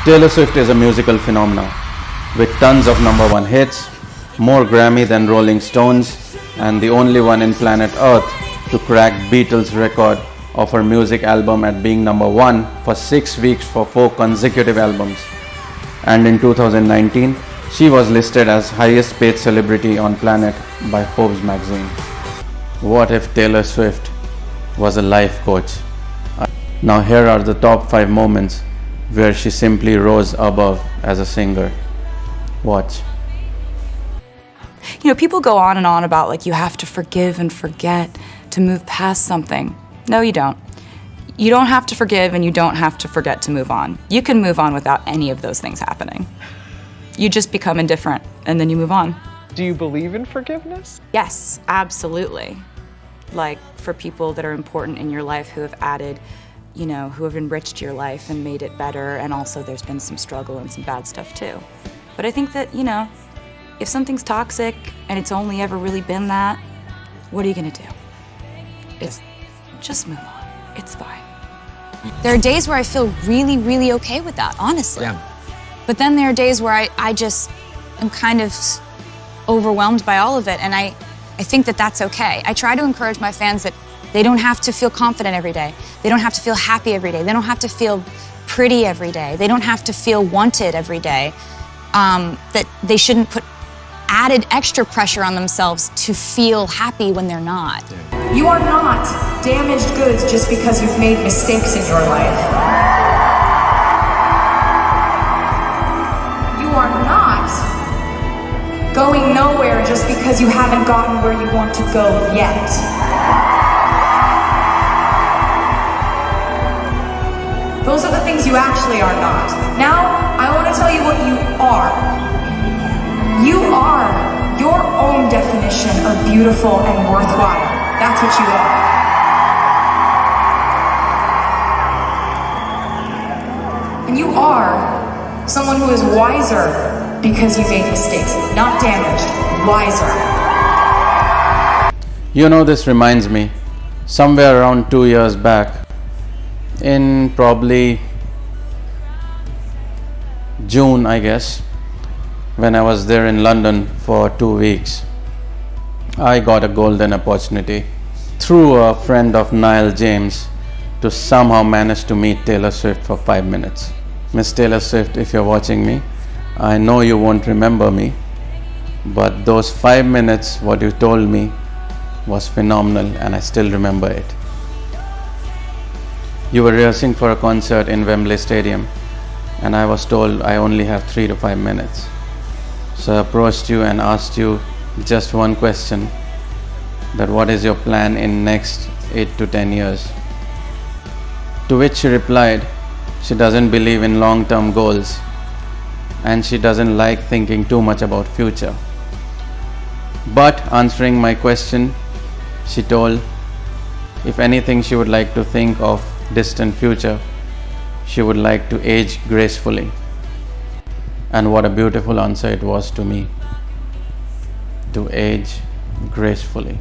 Taylor Swift is a musical phenomenon with tons of #1 hits, more Grammy than Rolling Stones, and the only one in planet Earth to crack Beatles' record of her music album at being #1 for 6 weeks for 4 consecutive albums. And in 2019, she was listed as highest paid celebrity on planet by Forbes magazine. What if Taylor Swift was a life coach? Now here are the top 5 moments where she simply rose above as a singer. Watch. You know, people go on and on about like you have to forgive and forget to move past something. No, you don't. You don't have to forgive and you don't have to forget to move on. You can move on without any of those things happening. You just become indifferent and then you move on. Do you believe in forgiveness? Yes, absolutely. Like for people that are important in your life who have added, you know, who have enriched your life and made it better, and also there's been some struggle and some bad stuff too. But I think that, you know, if something's toxic and it's only ever really been that, what are you gonna do? It's just move on. It's fine. There are days where I feel really, really okay with that, honestly. Yeah. But then there are days where I just am kind of overwhelmed by all of it, and I think that that's okay. I try to encourage my fans that they don't have to feel confident every day. They don't have to feel happy every day. They don't have to feel pretty every day. They don't have to feel wanted every day. That they shouldn't put added extra pressure on themselves to feel happy when they're not. You are not damaged goods just because you've made mistakes in your life. You are not going nowhere just because you haven't gotten where you want to go yet. Those are the things you actually are not. Now, I want to tell you what you are. You are your own definition of beautiful and worthwhile. That's what you are. And you are someone who is wiser because you made mistakes. Not damaged, wiser. You know, this reminds me, somewhere around 2 years back, in probably June, I guess, when I was there in London for 2 weeks, I got a golden opportunity through a friend of Niall James to somehow manage to meet Taylor Swift for 5 minutes. Miss Taylor Swift, if you're watching me, I know you won't remember me, but those 5 minutes, what you told me was phenomenal, and I still remember it. You were rehearsing for a concert in Wembley Stadium, and I was told I only have 3 to 5 minutes. So I approached you and asked you just one question, that what is your plan in next 8 to 10 years? To which she replied, she doesn't believe in long-term goals and she doesn't like thinking too much about future. But answering my question, she told if anything she would like to think of distant future, she would like to age gracefully. And what a beautiful answer it was to me. To age gracefully.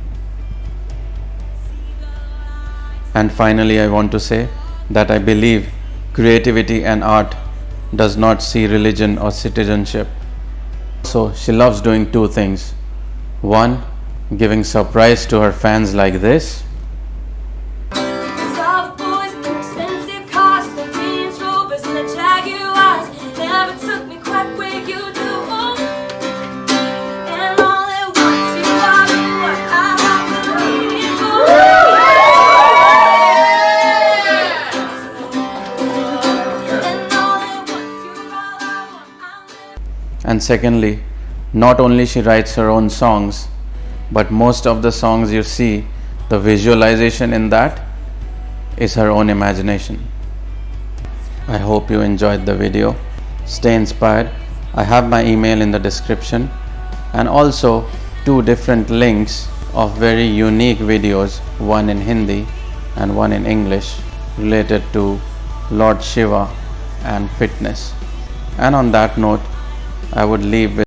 And finally, I want to say that I believe creativity and art does not see religion or citizenship. So she loves doing 2 things. 1, giving surprise to her fans like this. And secondly, not only she writes her own songs, but most of the songs you see, the visualization in that is her own imagination. I hope you enjoyed the video. Stay inspired. I have my email in the description, and also 2 different links of very unique videos, one in Hindi and one in English, related to Lord Shiva and fitness. And on that note, I would leave with